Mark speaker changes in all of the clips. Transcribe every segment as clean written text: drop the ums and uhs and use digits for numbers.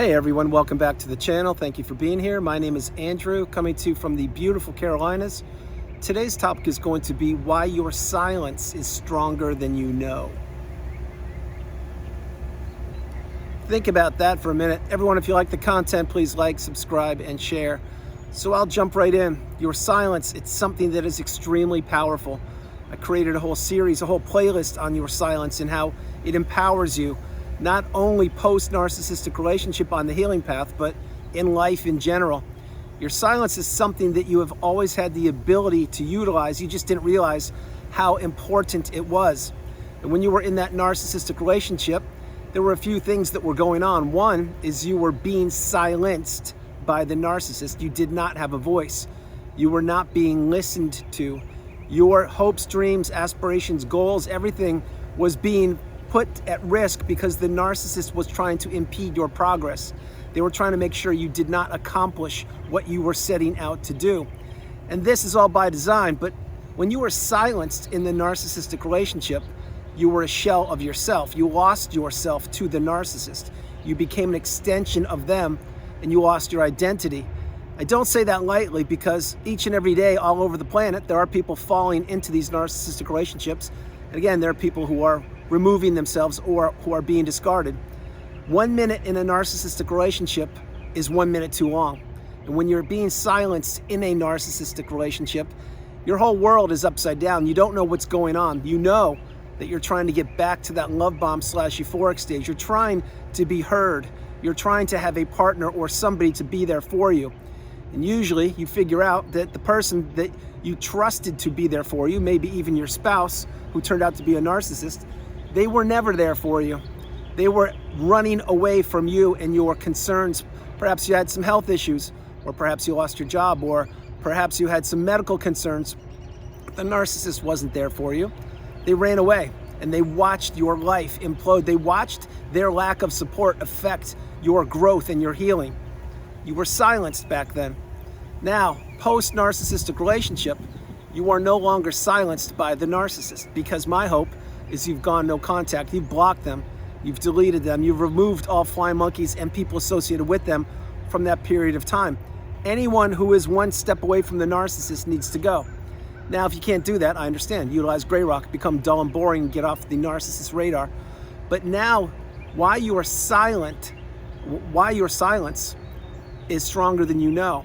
Speaker 1: Hey everyone, welcome back to the channel. Thank you for being here. My name is Andrew, coming to you from the beautiful Carolinas. Today's topic is going to be why your silence is stronger than you know. Think about that for a minute. Everyone, if you like the content, please like, subscribe, and share. So I'll jump right in. Your silence, it's something that is extremely powerful. I created a whole series, a whole playlist on your silence and how it empowers you, not only post-narcissistic relationship on the healing path, but in life in general. Your silence is something that you have always had the ability to utilize. You just didn't realize how important it was. And when you were in that narcissistic relationship, there were a few things that were going on. One is you were being silenced by the narcissist. You did not have a voice. You were not being listened to. Your hopes, dreams, aspirations, goals, everything was being put at risk because the narcissist was trying to impede your progress. They were trying to make sure you did not accomplish what you were setting out to do. And this is all by design, but when you were silenced in the narcissistic relationship, you were a shell of yourself. You lost yourself to the narcissist. You became an extension of them and you lost your identity. I don't say that lightly because each and every day all over the planet, there are people falling into these narcissistic relationships. And again, there are people who are removing themselves or who are being discarded. 1 minute in a narcissistic relationship is 1 minute too long. And when you're being silenced in a narcissistic relationship, your whole world is upside down. You don't know what's going on. You know that you're trying to get back to that love bomb / euphoric stage. You're trying to be heard. You're trying to have a partner or somebody to be there for you. And usually you figure out that the person that you trusted to be there for you, maybe even your spouse who turned out to be a narcissist, they were never there for you. They were running away from you and your concerns. Perhaps you had some health issues, or perhaps you lost your job, or perhaps you had some medical concerns. The narcissist wasn't there for you. They ran away and they watched your life implode. They watched their lack of support affect your growth and your healing. You were silenced back then. Now, post-narcissistic relationship, you are no longer silenced by the narcissist, because my hope is you've gone no contact. You've blocked them, you've deleted them, you've removed all flying monkeys and people associated with them from that period of time. Anyone who is one step away from the narcissist needs to go. Now, if you can't do that, I understand. Utilize gray rock, become dull and boring, and get off the narcissist radar. But now, why your silence is stronger than you know.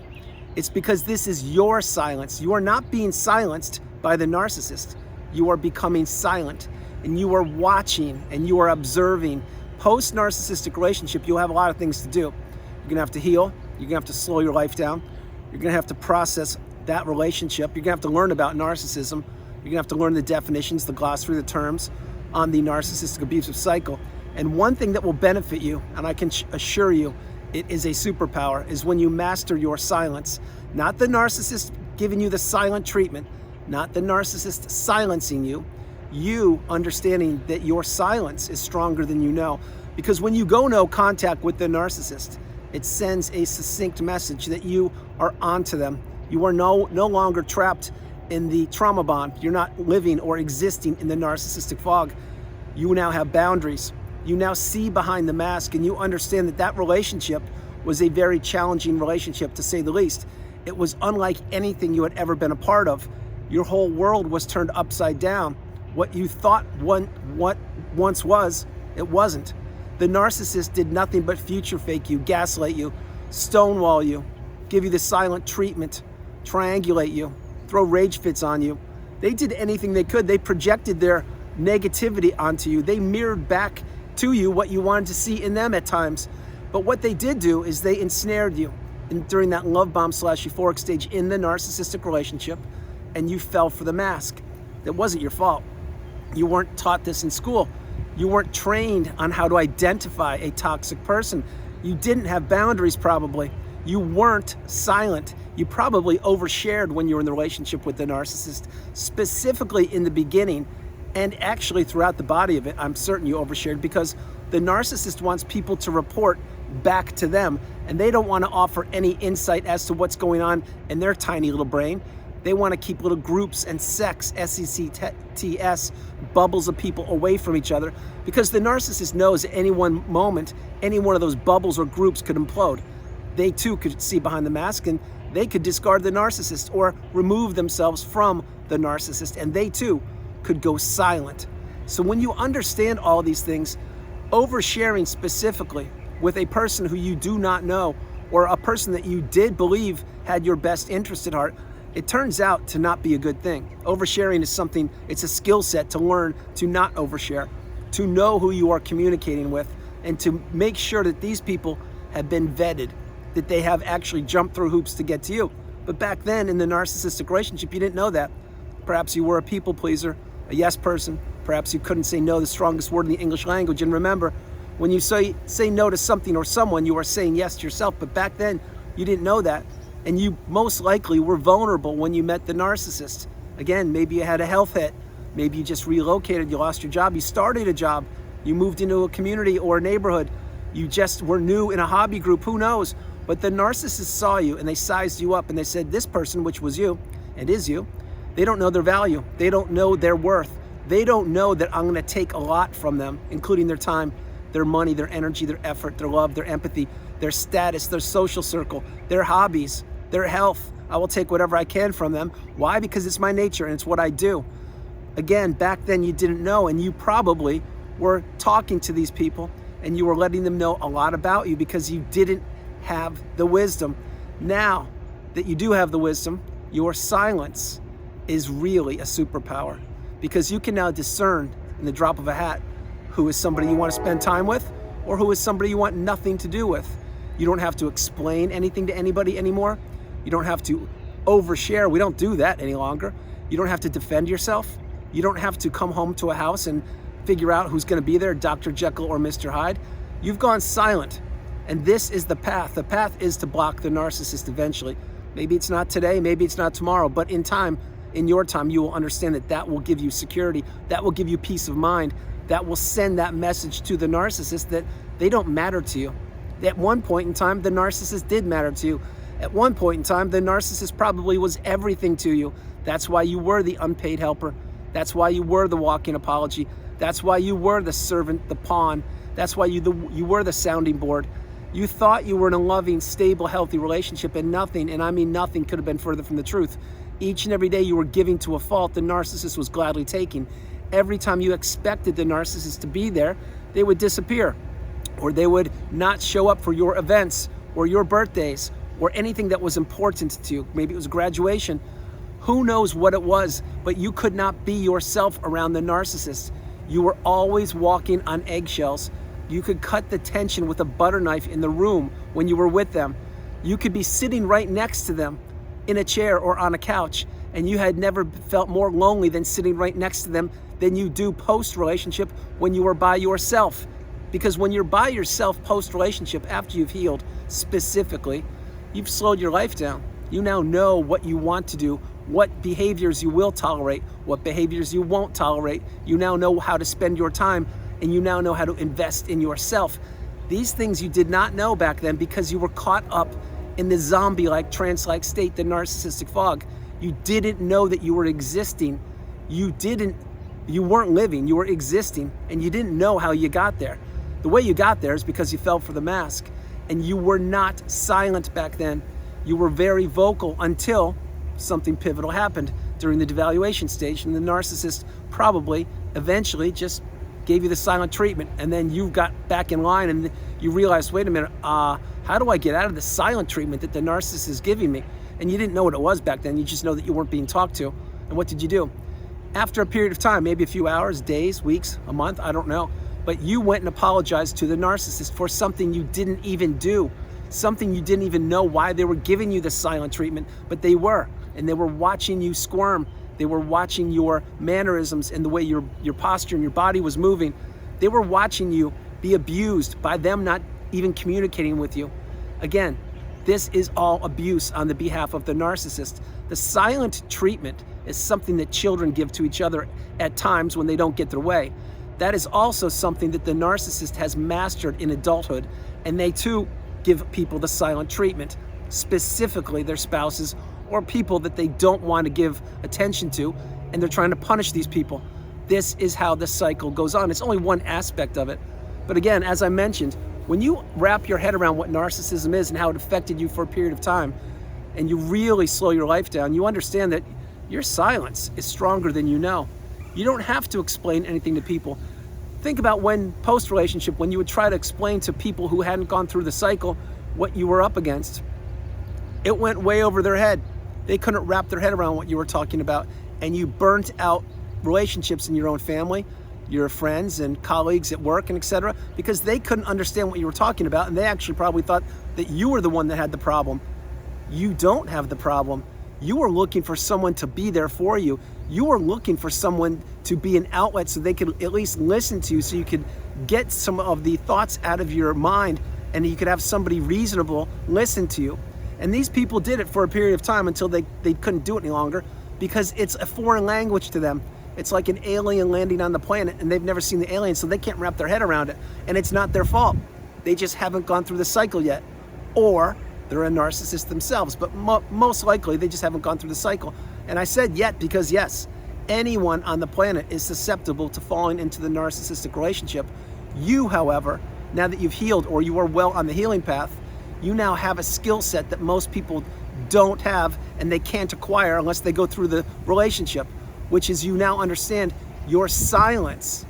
Speaker 1: It's because this is your silence. You are not being silenced by the narcissist. You are becoming silent. And you are watching and you are observing. Post-narcissistic relationship, you'll have a lot of things to do. You're gonna have to heal. You're gonna have to slow your life down. You're gonna have to process that relationship. You're gonna have to learn about narcissism. You're gonna have to learn the definitions, the glossary, the terms on the narcissistic abusive cycle. And one thing that will benefit you, and I can assure you, it is a superpower, is when you master your silence. Not the narcissist giving you the silent treatment, not the narcissist silencing you. You understanding that your silence is stronger than you know. Because when you go no contact with the narcissist, it sends a succinct message that you are onto them. You are no longer trapped in the trauma bond. You're not living or existing in the narcissistic fog. You now have boundaries. You now see behind the mask and you understand that that relationship was a very challenging relationship, to say the least. It was unlike anything you had ever been a part of. Your whole world was turned upside down. What you thought what once was, it wasn't. The narcissist did nothing but future fake you, gaslight you, stonewall you, give you the silent treatment, triangulate you, throw rage fits on you. They did anything they could. They projected their negativity onto you. They mirrored back to you what you wanted to see in them at times. But what they did do is they ensnared you during that love bomb / euphoric stage in the narcissistic relationship, and you fell for the mask. That wasn't your fault. You weren't taught this in school. You weren't trained on how to identify a toxic person. You didn't have boundaries probably. You weren't silent. You probably overshared when you were in the relationship with the narcissist, specifically in the beginning, and actually throughout the body of it. I'm certain you overshared because the narcissist wants people to report back to them, and they don't want to offer any insight as to what's going on in their tiny little brain. They want to keep little groups and sects, S-E-C-T-S, bubbles of people away from each other, because the narcissist knows at any one moment, any one of those bubbles or groups could implode. They too could see behind the mask, and they could discard the narcissist or remove themselves from the narcissist, and they too could go silent. So when you understand all these things, oversharing specifically with a person who you do not know, or a person that you did believe had your best interest at heart, it turns out to not be a good thing. Oversharing is something, it's a skill set to learn to not overshare, to know who you are communicating with, and to make sure that these people have been vetted, that they have actually jumped through hoops to get to you. But back then in the narcissistic relationship, you didn't know that. Perhaps you were a people pleaser, a yes person. Perhaps you couldn't say no, the strongest word in the English language. And remember, when you say no to something or someone, you are saying yes to yourself. But back then, you didn't know that. And you most likely were vulnerable when you met the narcissist. Again, maybe you had a health hit. Maybe you just relocated, you lost your job, you started a job, you moved into a community or a neighborhood, you just were new in a hobby group, who knows? But the narcissist saw you and they sized you up and they said, this person, which was you and is you, they don't know their value. They don't know their worth. They don't know that I'm gonna take a lot from them, including their time, their money, their energy, their effort, their love, their empathy, their status, their social circle, their hobbies, their health. I will take whatever I can from them. Why? Because it's my nature and it's what I do. Again, back then you didn't know, and you probably were talking to these people and you were letting them know a lot about you because you didn't have the wisdom. Now that you do have the wisdom, your silence is really a superpower, because you can now discern in the drop of a hat who is somebody you want to spend time with or who is somebody you want nothing to do with. You don't have to explain anything to anybody anymore. You don't have to overshare. We don't do that any longer. You don't have to defend yourself. You don't have to come home to a house and figure out who's going to be there, Dr. Jekyll or Mr. Hyde. You've gone silent. And this is the path. The path is to block the narcissist eventually. Maybe it's not today, maybe it's not tomorrow, but in time, in your time, you will understand that that will give you security, that will give you peace of mind, that will send that message to the narcissist that they don't matter to you. At one point in time, the narcissist did matter to you. At one point in time, the narcissist probably was everything to you. That's why you were the unpaid helper. That's why you were the walking apology. That's why you were the servant, the pawn. That's why you were the sounding board. You thought you were in a loving, stable, healthy relationship, and nothing, and I mean nothing, could have been further from the truth. Each and every day you were giving to a fault the narcissist was gladly taking. Every time you expected the narcissist to be there, they would disappear, or they would not show up for your events or your birthdays or anything that was important to you. Maybe it was graduation. Who knows what it was, but you could not be yourself around the narcissist. You were always walking on eggshells. You could cut the tension with a butter knife in the room when you were with them. You could be sitting right next to them in a chair or on a couch, and you had never felt more lonely than sitting right next to them than you do post-relationship when you were by yourself. Because when you're by yourself post-relationship, after you've healed specifically, you've slowed your life down. You now know what you want to do, what behaviors you will tolerate, what behaviors you won't tolerate. You now know how to spend your time, and you now know how to invest in yourself. These things you did not know back then because you were caught up in the zombie-like, trance-like state, the narcissistic fog. You didn't know that you were existing. You weren't living, you were existing, and you didn't know how you got there. The way you got there is because you fell for the mask, and you were not silent back then. You were very vocal until something pivotal happened during the devaluation stage, and the narcissist probably eventually just gave you the silent treatment, and then you got back in line and you realized, wait a minute, how do I get out of the silent treatment that the narcissist is giving me? And you didn't know what it was back then. You just know that you weren't being talked to. And what did you do? After a period of time, maybe a few hours, days, weeks, a month, I don't know, but you went and apologized to the narcissist for something you didn't even do, something you didn't even know why they were giving you the silent treatment, but they were, and they were watching you squirm. They were watching your mannerisms and the way your posture and your body was moving. They were watching you be abused by them not even communicating with you. Again, this is all abuse on the behalf of the narcissist. The silent treatment is something that children give to each other at times when they don't get their way. That is also something that the narcissist has mastered in adulthood, and they too give people the silent treatment, specifically their spouses or people that they don't want to give attention to, and they're trying to punish these people. This is how the cycle goes on. It's only one aspect of it. But again, as I mentioned, when you wrap your head around what narcissism is and how it affected you for a period of time, and you really slow your life down, you understand that your silence is stronger than you know. You don't have to explain anything to people. Think about when post-relationship, when you would try to explain to people who hadn't gone through the cycle what you were up against. It went way over their head. They couldn't wrap their head around what you were talking about, and you burnt out relationships in your own family, your friends and colleagues at work and etc., because they couldn't understand what you were talking about, and they actually probably thought that you were the one that had the problem. You don't have the problem. You were looking for someone to be there for you. You were looking for someone to be an outlet so they could at least listen to you, so you could get some of the thoughts out of your mind, and you could have somebody reasonable listen to you. And these people did it for a period of time until they couldn't do it any longer, because it's a foreign language to them. It's like an alien landing on the planet, and they've never seen the alien, so they can't wrap their head around it. And it's not their fault. They just haven't gone through the cycle yet. Or they're a narcissist themselves, but most likely they just haven't gone through the cycle. And I said yet because yes, anyone on the planet is susceptible to falling into the narcissistic relationship. You, however, now that you've healed, or you are well on the healing path, you now have a skill set that most people don't have, and they can't acquire unless they go through the relationship, which is you now understand your silence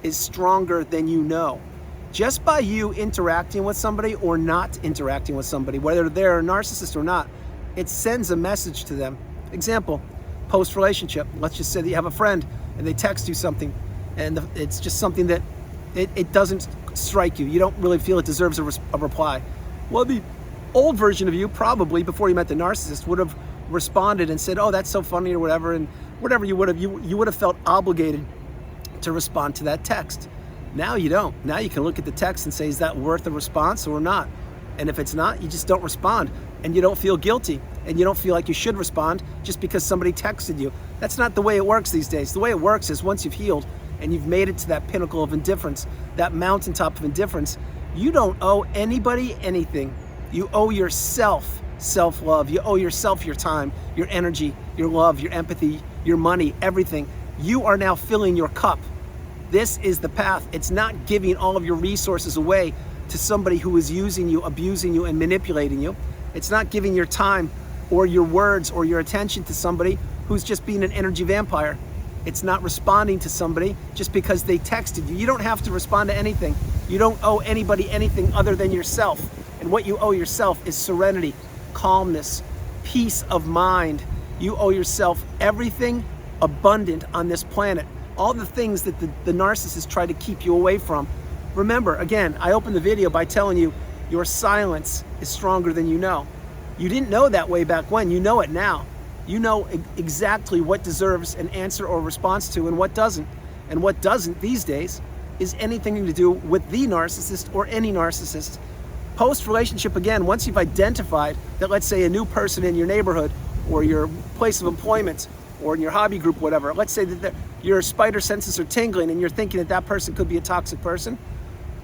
Speaker 1: is stronger than you know. Just by you interacting with somebody or not interacting with somebody, whether they're a narcissist or not, it sends a message to them. Example, post-relationship. Let's just say that you have a friend and they text you something, and it's just something that it doesn't strike you. You don't really feel it deserves a reply. Well, the old version of you, probably before you met the narcissist, would have responded and said, oh, that's so funny, or whatever, and whatever you would have felt obligated to respond to that text. Now you don't. Now you can look at the text and say, is that worth a response or not? And if it's not, you just don't respond, and you don't feel guilty, and you don't feel like you should respond just because somebody texted you. That's not the way it works these days. The way it works is once you've healed and you've made it to that pinnacle of indifference, that mountaintop of indifference, you don't owe anybody anything. You owe yourself self-love. You owe yourself your time, your energy, your love, your empathy, your money, everything. You are now filling your cup. This is the path. It's not giving all of your resources away to somebody who is using you, abusing you, and manipulating you. It's not giving your time or your words or your attention to somebody who's just being an energy vampire. It's not responding to somebody just because they texted you. You don't have to respond to anything. You don't owe anybody anything other than yourself. And what you owe yourself is serenity, calmness, peace of mind. You owe yourself everything abundant on this planet. All the things that the narcissists try to keep you away from. Remember, again, I opened the video by telling you your silence is stronger than you know. You didn't know that way back when. You know it now. You know exactly what deserves an answer or response to and what doesn't. And what doesn't these days is anything to do with the narcissist or any narcissist. Post-relationship, again, once you've identified that, let's say, a new person in your neighborhood or your place of employment or in your hobby group, whatever, let's say that your spider senses are tingling and you're thinking that that person could be a toxic person,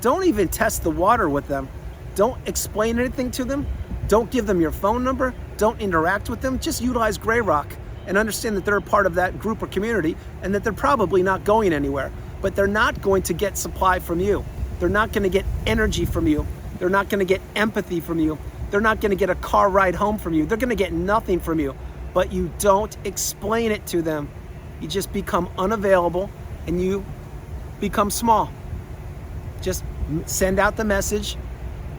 Speaker 1: don't even test the water with them. Don't explain anything to them. Don't give them your phone number. Don't interact with them. Just utilize Gray Rock and understand that they're a part of that group or community and that they're probably not going anywhere. But they're not going to get supply from you. They're not going to get energy from you. They're not going to get empathy from you. They're not going to get a car ride home from you. They're going to get nothing from you. But you don't explain it to them. You just become unavailable and you become small. Just send out the message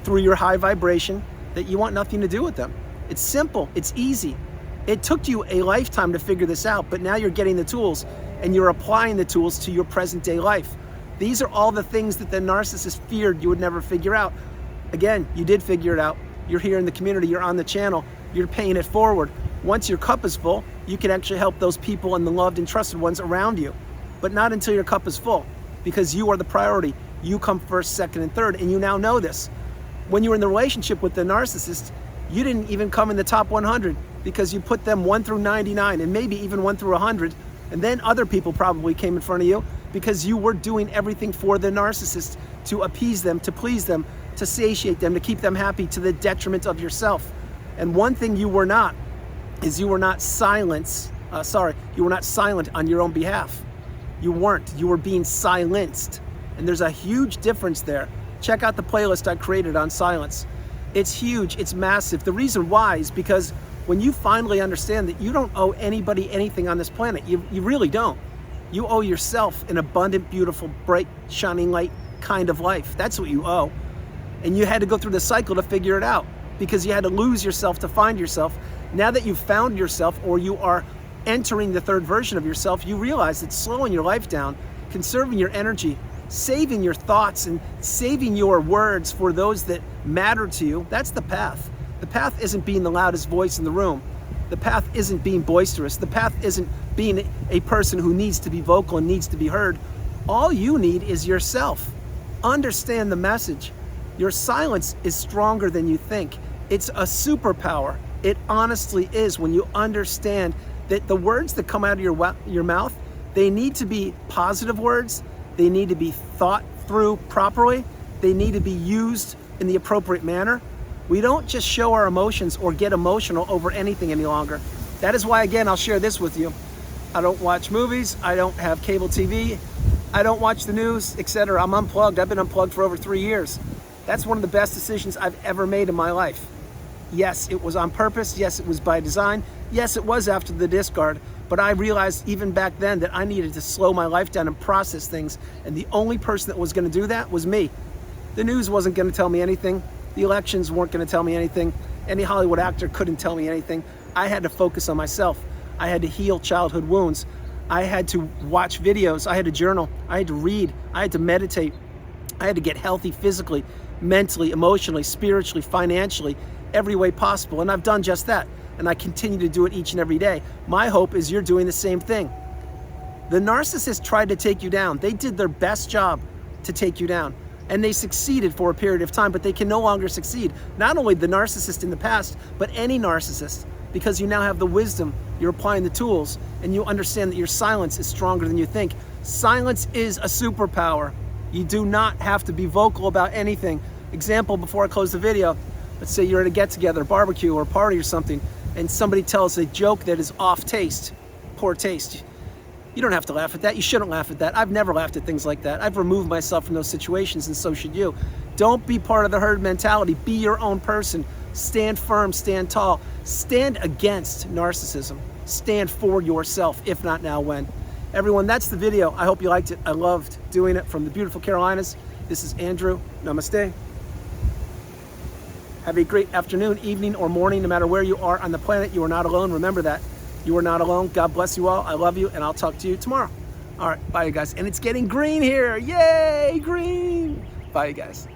Speaker 1: through your high vibration that you want nothing to do with them. It's simple, it's easy. It took you a lifetime to figure this out, but now you're getting the tools and you're applying the tools to your present day life. These are all the things that the narcissist feared you would never figure out. Again, you did figure it out. You're here in the community, you're on the channel, you're paying it forward. Once your cup is full, you can actually help those people and the loved and trusted ones around you. But not until your cup is full, because you are the priority. You come first, second, and third, and you now know this. When you were in the relationship with the narcissist, you didn't even come in the top 100 because you put them 1 through 99 and maybe even 1 through 100. And then other people probably came in front of you because you were doing everything for the narcissist to appease them, to please them, to satiate them, to keep them happy to the detriment of yourself. And one thing you were not is you were not silent on your own behalf. You weren't. You were being silenced. And there's a huge difference there. Check out the playlist I created on silence. It's huge. It's massive. The reason why is because when you finally understand that you don't owe anybody anything on this planet, you really don't. You owe yourself an abundant, beautiful, bright, shining light kind of life. That's what you owe. And you had to go through the cycle to figure it out, because you had to lose yourself to find yourself. Now that you've found yourself, or you are entering the third version of yourself, you realize that slowing your life down, conserving your energy, saving your thoughts, and saving your words for those that matter to you, that's the path. The path isn't being the loudest voice in the room. The path isn't being boisterous. The path isn't being a person who needs to be vocal and needs to be heard. All you need is yourself. Understand the message. Your silence is stronger than you think. It's a superpower. It honestly is, when you understand that the words that come out of your mouth, they need to be positive words. They need to be thought through properly. They need to be used in the appropriate manner. We don't just show our emotions or get emotional over anything any longer. That is why, again, I'll share this with you. I don't watch movies. I don't have cable TV. I don't watch the news, etc. I'm unplugged. I've been unplugged for over 3 years. That's one of the best decisions I've ever made in my life. Yes, it was on purpose. Yes, it was by design. Yes, it was after the discard. But I realized even back then that I needed to slow my life down and process things. And the only person that was going to do that was me. The news wasn't going to tell me anything. The elections weren't going to tell me anything. Any Hollywood actor couldn't tell me anything. I had to focus on myself. I had to heal childhood wounds. I had to watch videos. I had to journal. I had to read. I had to meditate. I had to get healthy physically, mentally, emotionally, spiritually, financially, every way possible. And I've done just that. And I continue to do it each and every day. My hope is you're doing the same thing. The narcissist tried to take you down. They did their best job to take you down. And they succeeded for a period of time, but they can no longer succeed. Not only the narcissist in the past, but any narcissist, because you now have the wisdom, you're applying the tools, and you understand that your silence is stronger than you think. Silence is a superpower. You do not have to be vocal about anything. Example, before I close the video, let's say you're at a get-together, barbecue, or party or something, and somebody tells a joke that is off taste, poor taste. You don't have to laugh at that. You shouldn't laugh at that. I've never laughed at things like that. I've removed myself from those situations, and so should you. Don't be part of the herd mentality. Be your own person. Stand firm, stand tall. Stand against narcissism. Stand for yourself, if not now, when. Everyone, that's the video. I hope you liked it. I loved doing it from the beautiful Carolinas. This is Andrew. Namaste. Have a great afternoon, evening, or morning, no matter where you are on the planet. You are not alone. Remember that. You are not alone. God bless you all. I love you, and I'll talk to you tomorrow. All right, bye, you guys. And it's getting green here. Yay, green. Bye, you guys.